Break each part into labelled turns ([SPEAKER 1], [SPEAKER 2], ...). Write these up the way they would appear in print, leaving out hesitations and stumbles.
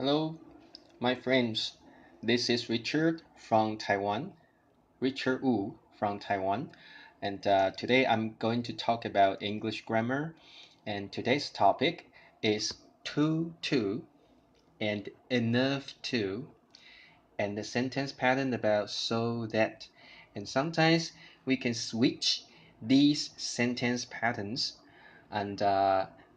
[SPEAKER 1] Hello, my friends. This is Richard from Taiwan, Richard Wu from Taiwan, and today I'm going to talk about English grammar. And today's topic is to and enough to, and the sentence pattern about so that. And sometimes we can switch these sentence patterns, and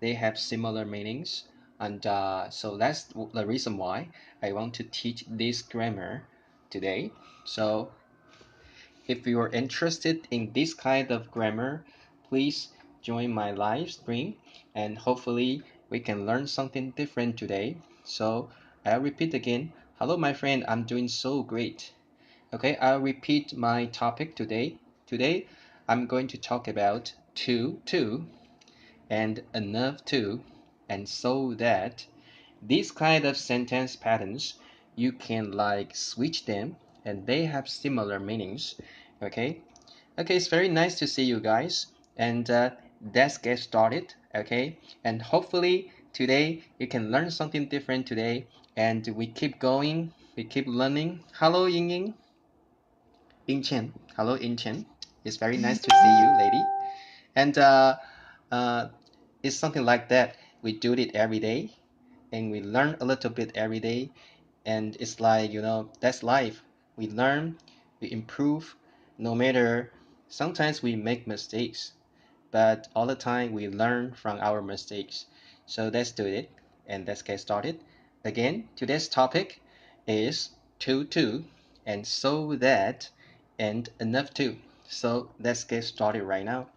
[SPEAKER 1] they have similar meanings. And so that's the reason why I want to teach this grammar today. So if you are interested in this kind of grammar, please join my live stream, and hopefully we can learn something different today. So I'll repeat again. Hello, my friend. I'm doing so great. Okay, I'll repeat my topic today. Today, I'm going to talk about to and enough to, and so that. These kind of sentence patterns, you can like switch them, and they have similar meanings. Okay, it's very nice to see you guys, and let's get started. Okay, and hopefully today you can learn something different today, and we keep going, we keep learning. Hello, Ying Ying. Ying Chen. Hello, Ying Chen. It's very nice to see you, lady. And uh, it's something like that. We do it every day, and we learn a little bit every day. And it's like, that's life. We learn, we improve, no matter. Sometimes we make mistakes, but all the time we learn from our mistakes. So let's do it, and let's get started. Again, today's topic is to, and so that, and enough to. So let's get started right now.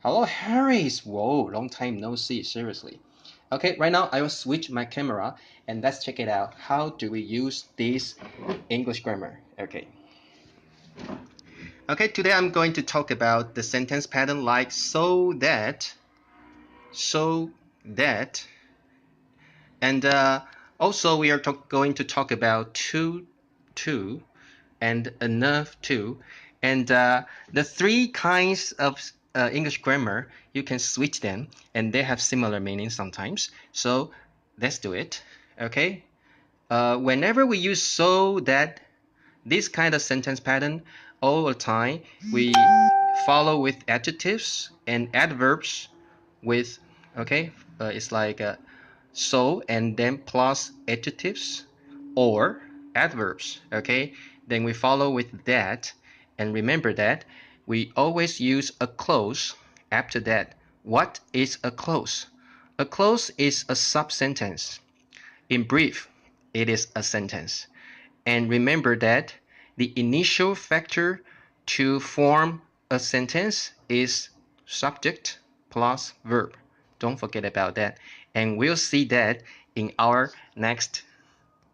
[SPEAKER 1] Hello, Harris. Whoa, long time no see, seriously. Okay, right now I will switch my camera, and let's check it out. How do we use this English grammar? Okay, today I'm going to talk about the sentence pattern like so that, and also we are going to talk about to, and enough to, and the three kinds of English grammar, you can switch them, and they have similar meanings sometimes. So let's do it. Okay, whenever we use so that, this kind of sentence pattern, all the time we follow with adjectives and adverbs with, okay, it's like so and then plus adjectives or adverbs. Okay, then we follow with that, and remember that we always use a clause after that. What is a clause? A clause is a sub-sentence. In brief, it is a sentence. And remember that the initial factor to form a sentence is subject plus verb. Don't forget about that. And we'll see that in our next.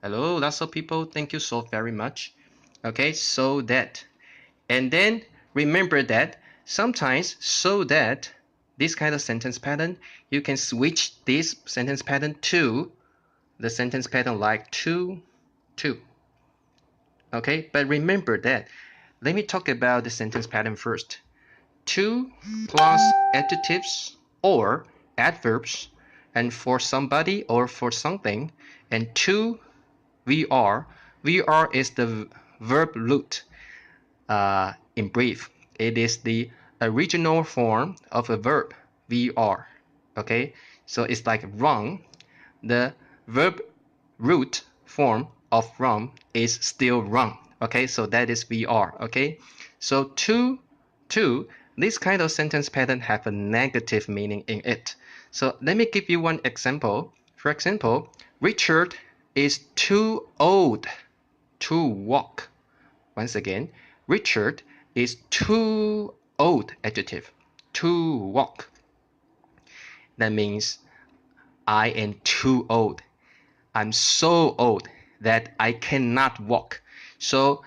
[SPEAKER 1] Hello, lots of people. Thank you so very much. Okay, so that. And then remember that sometimes so that, this kind of sentence pattern, you can switch this sentence pattern to the sentence pattern like to. Okay, but remember that. Let me talk about the sentence pattern first. To plus adjectives or adverbs, and for somebody or for something, and to VR. VR is the verb root. In brief, it is the original form of a verb, VR. Okay, so it's like run. The verb root form of run is still run. Okay, so that is VR. Okay, so to, this kind of sentence pattern have a negative meaning in it. So let me give you one example. For example, Richard is too old to walk. Once again, Richard is too old, adjective, to walk. That means I am too old. I'm so old that I cannot walk. So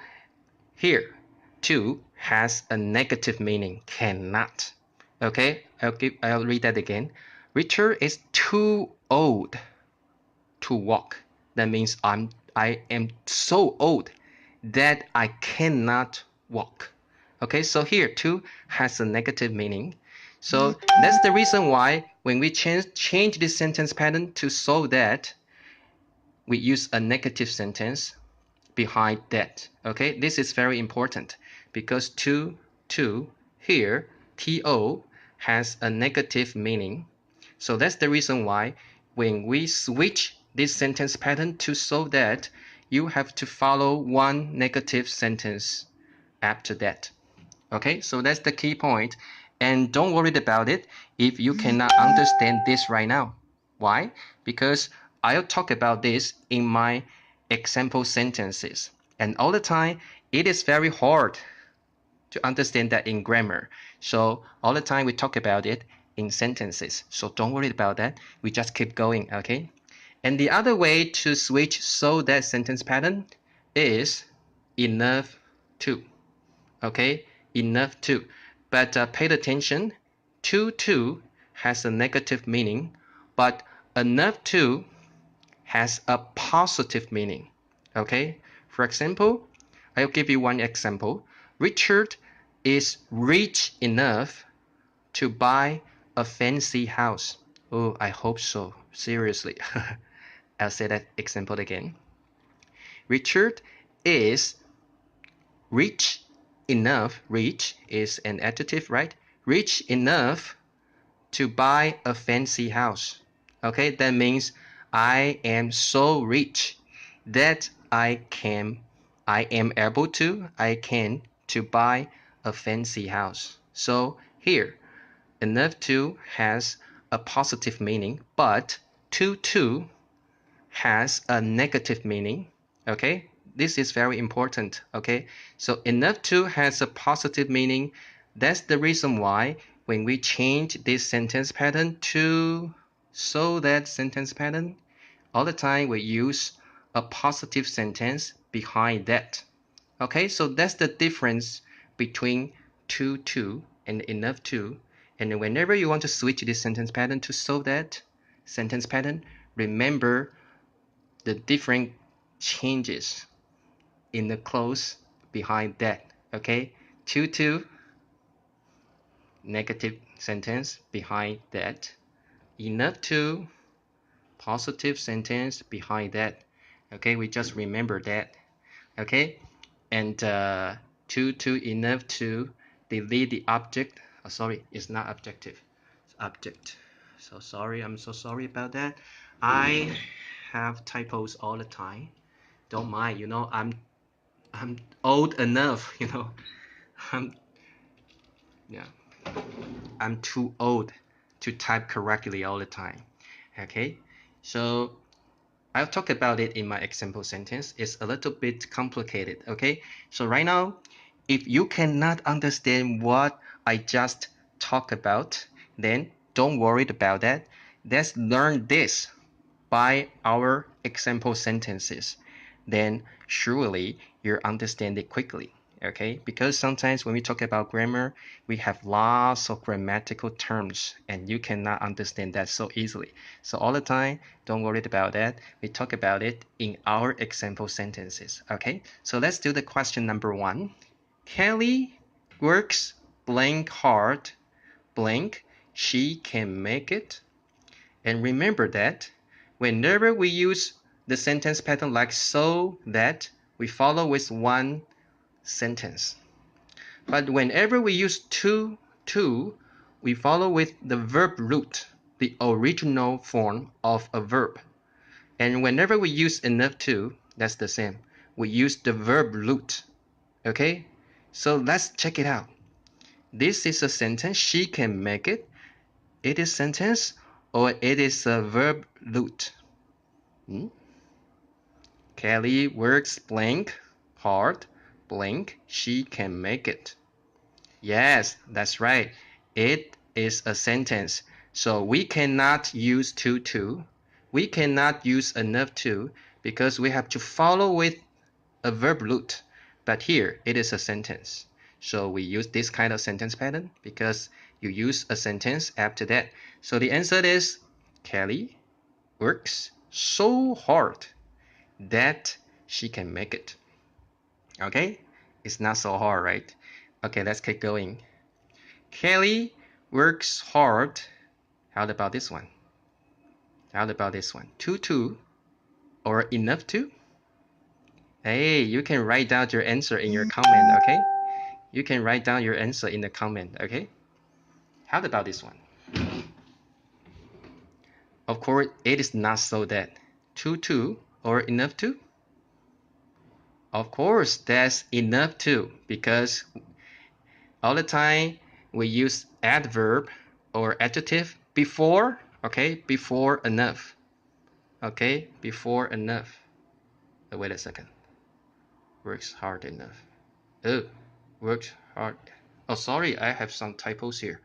[SPEAKER 1] here, to has a negative meaning, cannot. Okay, I'll read that again. Richard is too old to walk. That means I am so old that I cannot walk. Okay, so here to has a negative meaning. So that's the reason why when we change this sentence pattern to so that, we use a negative sentence behind that. Okay, this is very important because to here, to has a negative meaning. So that's the reason why when we switch this sentence pattern to so that, you have to follow one negative sentence after that. Okay, so that's the key point. And don't worry about it if you cannot understand this right now. Why? Because I'll talk about this in my example sentences. And all the time, it is very hard to understand that in grammar. So all the time we talk about it in sentences. So don't worry about that. We just keep going, okay? And the other way to switch so that sentence pattern is enough to. Okay, enough to. But pay attention, to has a negative meaning, but enough to has a positive meaning. Okay, for example, I'll give you one example. Richard is rich enough to buy a fancy house. Oh, I hope so. Seriously. I'll say that example again. Richard is rich enough. Rich is an adjective, right? Rich enough to buy a fancy house. Okay, that means I am so rich that I can buy a fancy house. So here, enough to has a positive meaning, but to has a negative meaning. Okay, this is very important. Okay, so enough to has a positive meaning. That's the reason why when we change this sentence pattern to so that sentence pattern, all the time we use a positive sentence behind that. Okay, so that's the difference between to and enough to. And whenever you want to switch this sentence pattern to so that sentence pattern, remember the different changes in the clause behind that. Okay, to negative sentence behind that, enough to positive sentence behind that. Okay, we just remember that. Okay, and to enough to delete the object. Oh, sorry, it's not objective, it's object. So sorry, I'm so sorry about that. I have typos all the time. Don't mind, you know, I'm old enough, you know. I'm too old to type correctly all the time. Okay, so I'll talk about it in my example sentence. It's a little bit complicated. Okay, so right now, if you cannot understand what I just talked about, then don't worry about that. Let's learn this by our example sentences. Then surely you'll understand it quickly. Okay, because sometimes when we talk about grammar, we have lots of grammatical terms and you cannot understand that so easily. So all the time, don't worry about that. We talk about it in our example sentences. Okay, so let's do the question number 1. Kelly works blank hard, blank, she can make it. And remember that whenever we use the sentence pattern like so that, we follow with one sentence. But whenever we use to, we follow with the verb root, the original form of a verb. And whenever we use enough to, that's the same. We use the verb root. Okay? So let's check it out. This is a sentence, she can make it. It is sentence or it is a verb root. Kelly works blank hard, blank, she can make it. Yes, that's right. It is a sentence. So we cannot use to. We cannot use enough to because we have to follow with a verb root. But here it is a sentence. So we use this kind of sentence pattern because you use a sentence after that. So the answer is Kelly works so hard that she can make it. Okay? It's not so hard, right? Okay, let's keep going. Kelly works hard. How about this one? How about this one? To or enough to? Hey, you can write down your answer in your comment, okay? You can write down your answer in the comment, okay? How about this one? Of course, it is not so that to or enough to? Of course, that's enough to, because all the time we use adverb or adjective before, okay? Before enough, okay? Before enough. Oh, wait a second. Works hard enough. Oh, works hard. Oh, sorry, I have some typos here.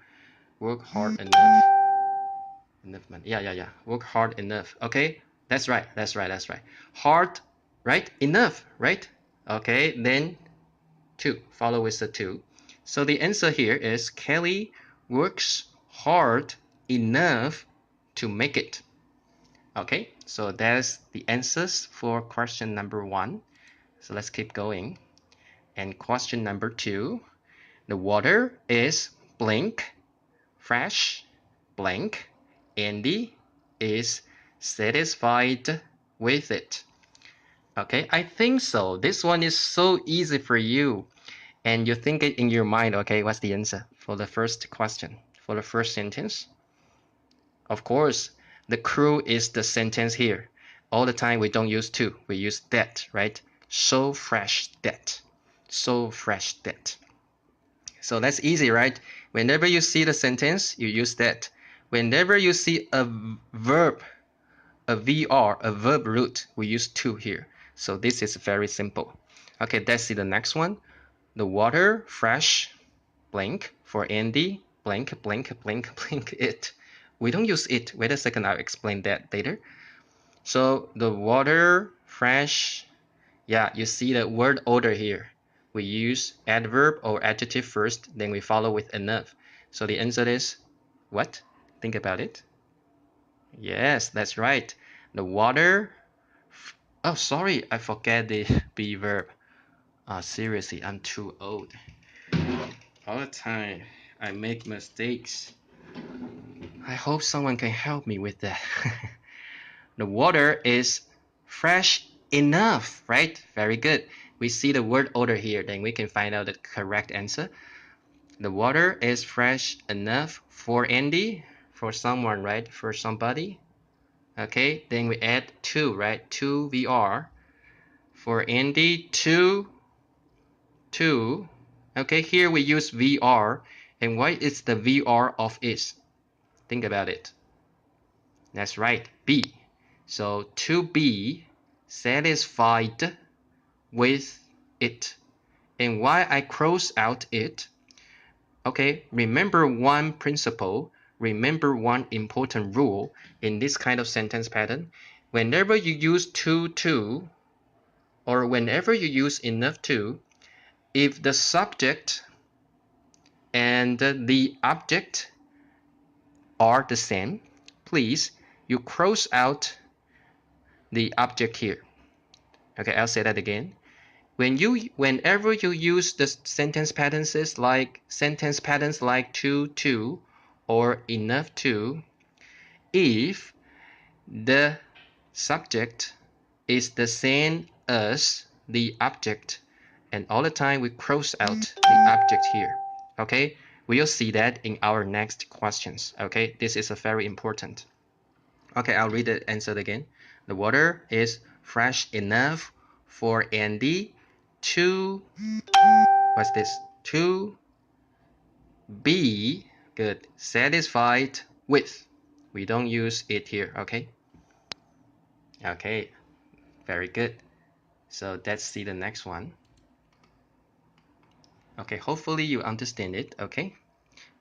[SPEAKER 1] Work hard enough. Enough money. Yeah. Work hard enough. Okay, that's right. Hard, right? Enough, right? Okay, then to. Follow with the to. So the answer here is Kelly works hard enough to make it. Okay, so that's the answers for question number 1. So let's keep going. And question number 2. The water is blank, fresh, blank. Andy is satisfied with it. Okay, I think so. This one is so easy for you. And you think it in your mind, okay, what's the answer for the first question, for the first sentence? Of course, the crew is the sentence here. All the time we don't use to, we use that, right? So fresh that. So fresh that. So that's easy, right? Whenever you see the sentence, you use that. Whenever you see a verb, a VR, a verb root, we use to here. So this is very simple. Okay, let's see the next one. The water, fresh, blank, for Andy, blank it. We don't use it. Wait a second, I'll explain that later. So the water, fresh, yeah, you see the word order here. We use adverb or adjective first, then we follow with enough. So the answer is what? Think about it. Yes, that's right. The water. Oh, sorry, I forget the be verb. Seriously, I'm too old. All the time, I make mistakes. I hope someone can help me with that. The water is fresh enough, right? Very good. We see the word order here, then we can find out the correct answer. The water is fresh enough for Andy, for someone, right? For somebody. Okay, then we add to, right? To VR. For Andy, to. Okay, here we use VR. And what is the VR of is? Think about it. That's right, be. So to be satisfied with it. And why I cross out it? Okay, remember one principle, remember one important rule in this kind of sentence pattern. Whenever you use to, or whenever you use enough to, if the subject and the object are the same, please, you cross out the object here. Okay, I'll say that again. Whenever you use the sentence patterns like to or enough to, if the subject is the same as the object, and all the time we cross out the object here. Okay, we'll see that in our next questions. Okay, this is a very important. Okay, I'll read the answer again. The water is fresh enough for Andy to, what's this? To be, good, satisfied with. We don't use it here, okay? Okay, very good. So let's see the next one. Okay, hopefully you understand it, okay?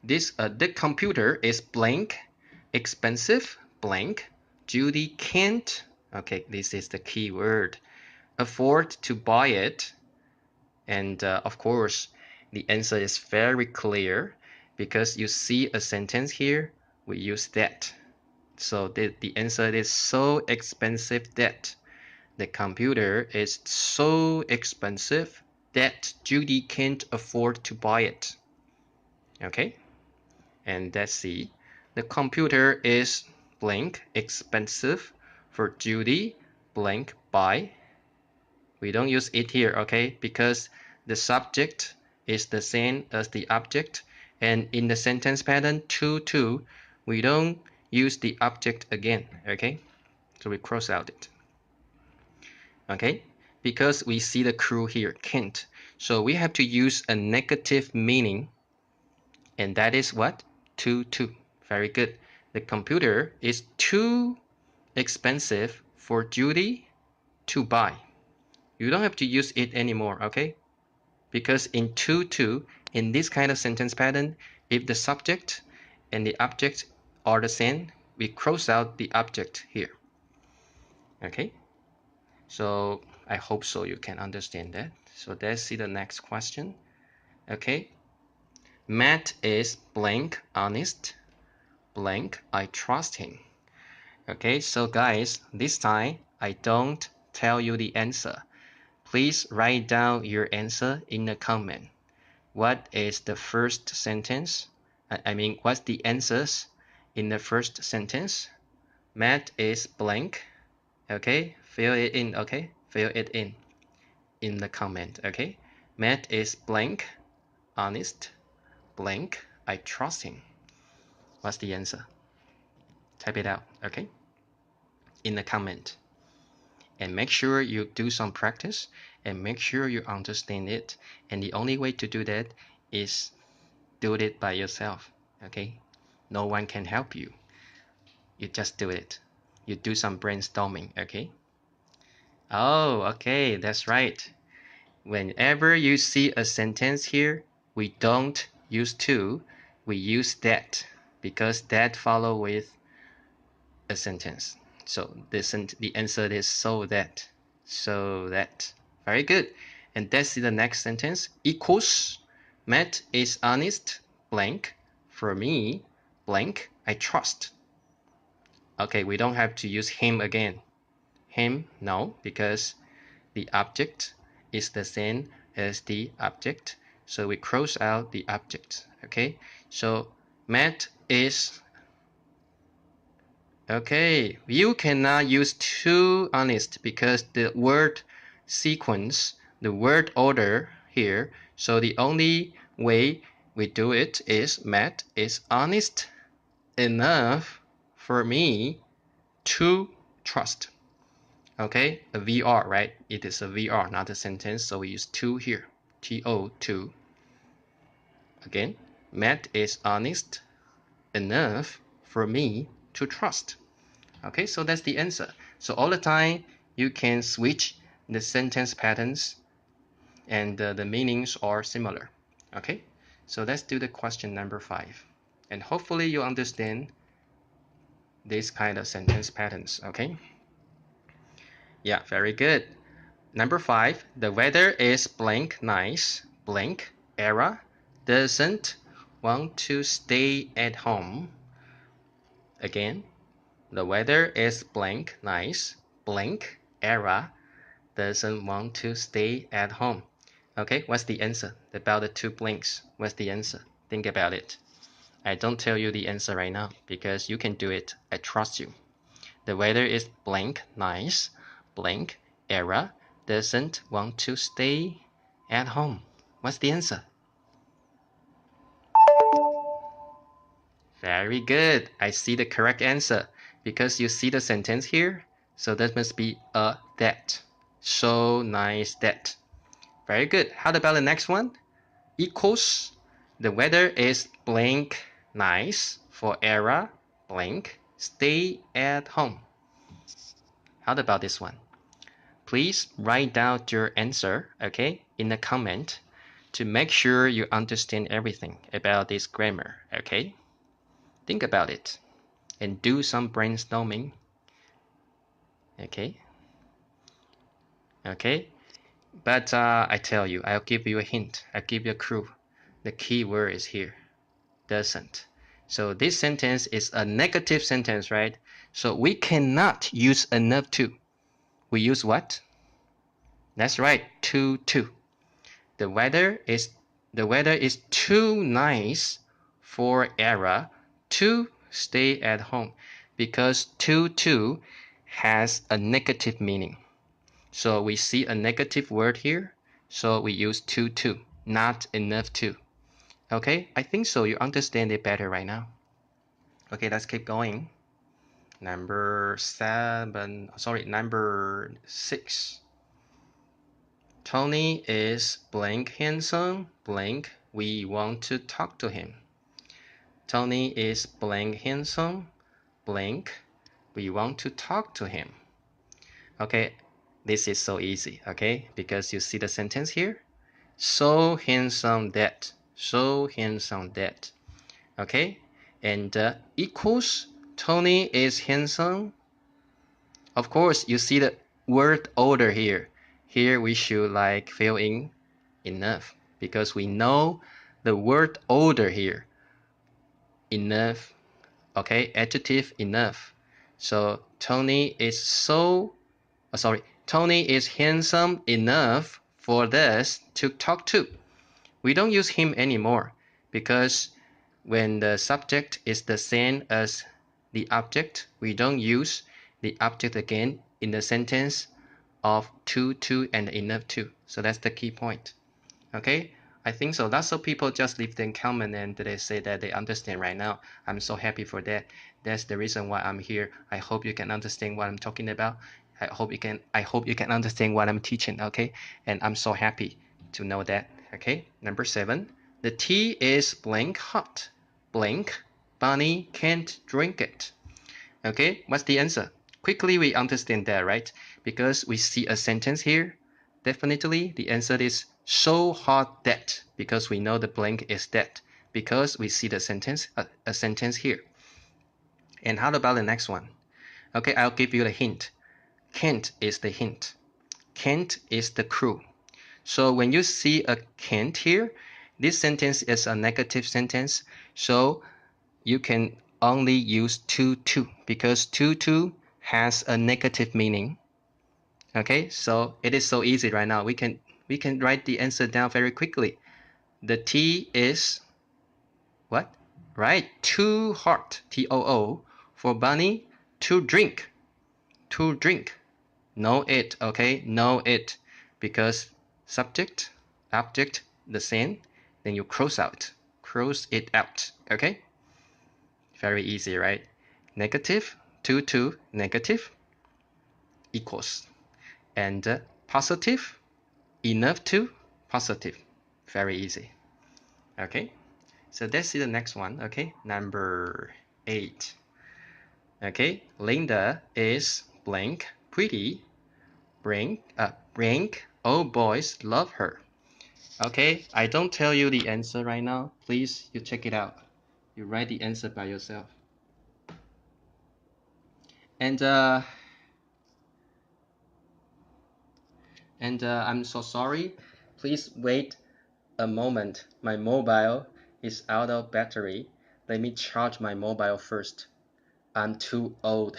[SPEAKER 1] The computer is blank, expensive, blank. Judy can't, okay, this is the key word, afford to buy it. And of course, the answer is very clear because you see a sentence here, we use that. So the answer is so expensive that. The computer is so expensive that Judy can't afford to buy it. Okay? And let's see. The computer is blank, expensive for Judy, blank by. We don't use it here, okay? Because the subject is the same as the object. And in the sentence pattern 2, we don't use the object again, okay? So we cross out it, okay? Because we see the crew here, can't. So we have to use a negative meaning. And that is what? 2. Very good. The computer is too expensive for Judy to buy. You don't have to use it anymore, okay? Because in 2, in this kind of sentence pattern, if the subject and the object are the same, we cross out the object here. Okay? So I hope so you can understand that. So let's see the next question. Okay? Matt is blank honest, blank I trust him. Okay, so guys, this time I don't tell you the answer. Please write down your answer in the comment. What is the first sentence? What's the answers in the first sentence? Matt is blank. Okay, fill it in. Okay, fill it in the comment. Okay, Matt is blank, honest, blank. I trust him. What's the answer? Type it out. Okay, in the comment. And make sure you do some practice and make sure you understand it. And the only way to do that is do it by yourself. Okay, no one can help you. You just do it. You do some brainstorming. Okay. Oh, okay, that's right. Whenever you see a sentence here, we don't use to, we use that, because that follow with a sentence. So the answer is so that. Very good. And that's the next sentence. Equals Matt is honest, blank. For me, blank, I trust. Okay, we don't have to use him again. Him, no, because the object is the same as the object. So we cross out the object. Okay, so Matt is. Okay, you cannot use too honest because the word sequence, the word order here. So the only way we do it is Matt is honest enough for me to trust. Okay, a VR, right? It is a VR, not a sentence. So we use to here, to. Again, Matt is honest enough for me to trust. Okay, so that's the answer. So all the time you can switch the sentence patterns and the meanings are similar. Okay, so let's do the question number 5. And hopefully you understand this kind of sentence patterns. Okay, yeah, very good. Number 5, the weather is blank nice, blank era doesn't want to stay at home. Again, the weather is blank nice, blank era doesn't want to stay at home. Okay, what's the answer? About the 2 blanks, what's the answer? Think about it. I don't tell you the answer right now because you can do it. I trust you. The weather is blank nice, blank era doesn't want to stay at home. What's the answer? Very good. I see the correct answer because you see the sentence here. So that must be a that. So nice that. Very good. How about the next one? Equals the weather is blank nice for era blank stay at home. How about this one? Please write down your answer, okay, in the comment to make sure you understand everything about this grammar, okay? Think about it and do some brainstorming, okay? Okay, but I tell you, I'll give you a hint, I'll give you a clue. The key word is here, doesn't. So this sentence is a negative sentence, right? So we cannot use enough to. We use what? That's right, to. The weather is too nice for Era to stay at home because to has a negative meaning. So we see a negative word here, so we use too, not enough to. Okay, I think so you understand it better right now. Okay, let's keep going. Number 6. Tony is blank handsome, blank, we want to talk to him. Tony is blank handsome, blank, we want to talk to him. Okay, this is so easy, okay, because you see the sentence here. So handsome that, so handsome that. Okay, and equals Tony is handsome. Of course, you see the word order here. Here we should like fill in enough because we know the word order here. Enough, okay, adjective enough. So Tony is Tony is handsome enough for us to talk to. We don't use him anymore because when the subject is the same as the object, we don't use the object again in the sentence of to, and enough to. So that's the key point. Okay, I think so. Lots of people just leave them comment and they say that they understand right now. I'm so happy for that. That's the reason why I'm here. I hope you can understand what I'm talking about. I hope you can understand what I'm teaching. Okay, and I'm so happy to know that. Okay, number 7. The tea is blank hot. Blank, Bunny can't drink it. Okay, what's the answer? Quickly we understand that, right? Because we see a sentence here. Definitely the answer is so hot that, because we know the blank is that, because we see the sentence, a sentence here. And how about the next one? Okay, I'll give you the hint. Can't is the hint. Can't is the clue. So when you see a can't here, this sentence is a negative sentence. So you can only use to because to has a negative meaning. Okay, so it is so easy right now. We can write the answer down very quickly. The tea is what? Right, too hot. Too for Bunny to drink. To drink. Know it. Okay, know it, because subject, object, the same. Then you cross it out. Okay. Very easy, right? Negative, to, negative, equals. And positive, enough to, positive. Very easy. Okay, so let's see the next one. Okay, number 8. Okay, Linda is blank, pretty, blank, all boys love her. Okay, I don't tell you the answer right now. Please, you check it out. You write the answer by yourself. And I'm so sorry. Please wait a moment. My mobile is out of battery. Let me charge my mobile first. I'm too old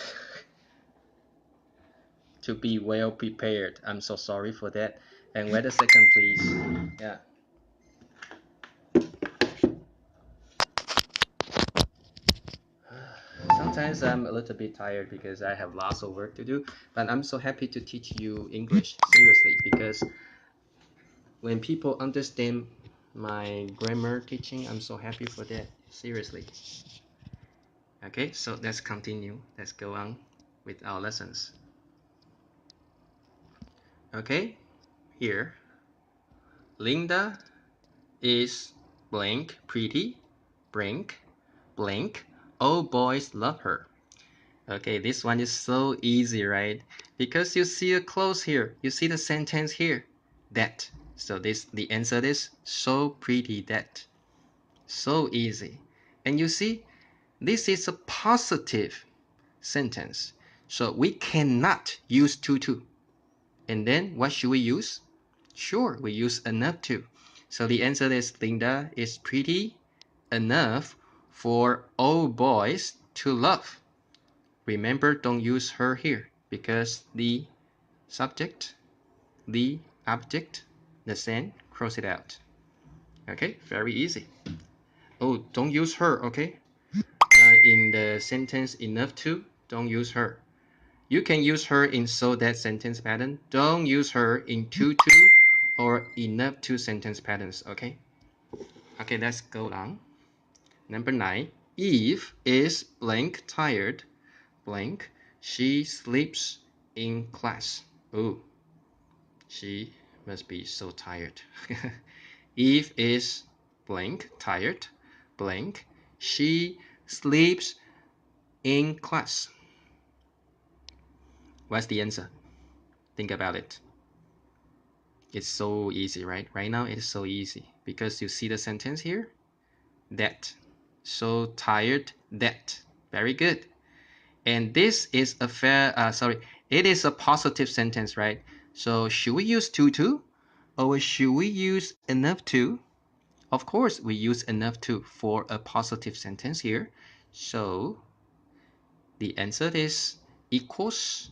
[SPEAKER 1] to be well prepared. I'm so sorry for that. And wait a second, please. Yeah. Sometimes I'm a little bit tired because I have lots of work to do, but I'm so happy to teach you English, seriously, because when people understand my grammar teaching, I'm so happy for that, seriously. Okay, so let's continue. Let's go on with our lessons. Okay, here. Linda is blank, pretty, blank, blank. All boys love her. Okay, this one is so easy, right? Because you see a clause here. You see the sentence here. That. So the answer is so pretty that. So easy. And you see, this is a positive sentence. So we cannot use to. And then what should we use? Sure, we use enough to. So the answer is Linda is pretty enough for all boys to love. Remember, don't use her here because the subject, the object, the same, cross it out. Okay, very easy. Oh, don't use her, okay? In the sentence enough to, don't use her. You can use her in so that sentence pattern. Don't use her in to or enough to sentence patterns. Okay. Okay, let's go on. Number 9. Eve is blank tired blank. She sleeps in class. Oh, she must be so tired. Eve is blank tired blank. She sleeps in class. What's the answer? Think about it. It's so easy, right? Right now it's so easy because you see the sentence here. That. So tired that. Very good. And this is a it is a positive sentence, right? So should we use to or should we use enough to? Of course, we use enough to for a positive sentence here. So the answer is equals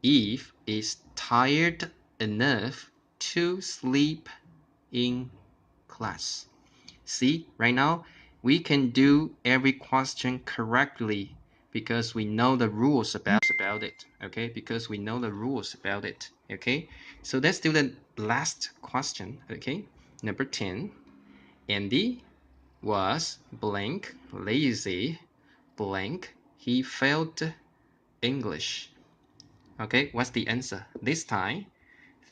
[SPEAKER 1] Eve is tired enough to sleep in class. See, right now, we can do every question correctly because we know the rules about it, okay? Because we know the rules about it, okay? So let's do the last question, okay? Number 10. Andy was blank lazy blank. He failed English. Okay, what's the answer? This time,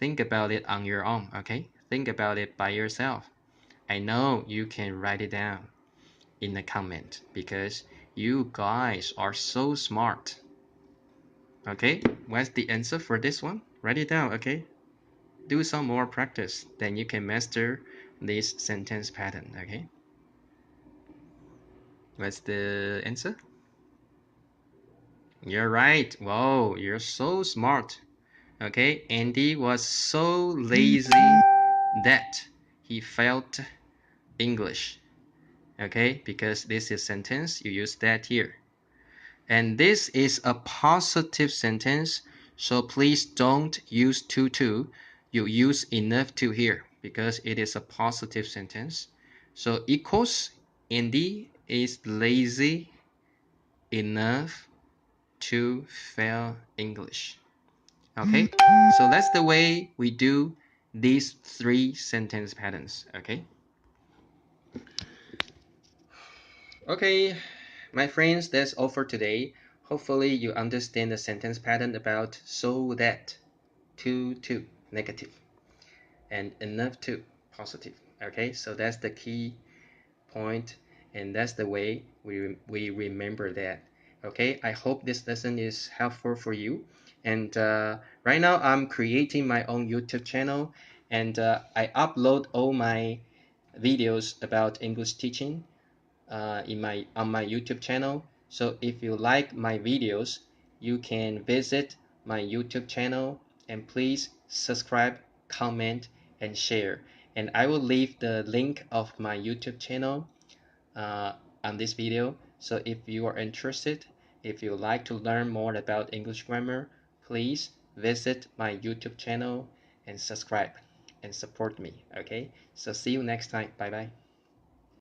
[SPEAKER 1] think about it on your own, okay? Think about it by yourself. I know you can write it down in the comment because you guys are so smart. Okay, what's the answer for this one? Write it down, okay? Do some more practice, then you can master this sentence pattern, okay? What's the answer? You're right. Whoa, you're so smart. Okay, Andy was so lazy that he failed English. Okay, because this is sentence, you use that here. And this is a positive sentence, so please don't use to. You use enough to here because it is a positive sentence. So equals Andy is lazy enough to fail English. Okay, so that's the way we do these 3 sentence patterns. Okay, my friends, that's all for today. Hopefully you understand the sentence pattern about so that, to negative, and enough to positive. Okay, so that's the key point, and that's the way we remember that. Okay, I hope this lesson is helpful for you. And right now I'm creating my own YouTube channel, and I upload all my videos about English teaching on my YouTube channel. So if you like my videos, you can visit my YouTube channel and please subscribe, comment, and share. And I will leave the link of my YouTube channel on this video. So if you are interested, if you like to learn more about English grammar, please visit my YouTube channel and subscribe and support me. Okay, so see you next time. Bye bye.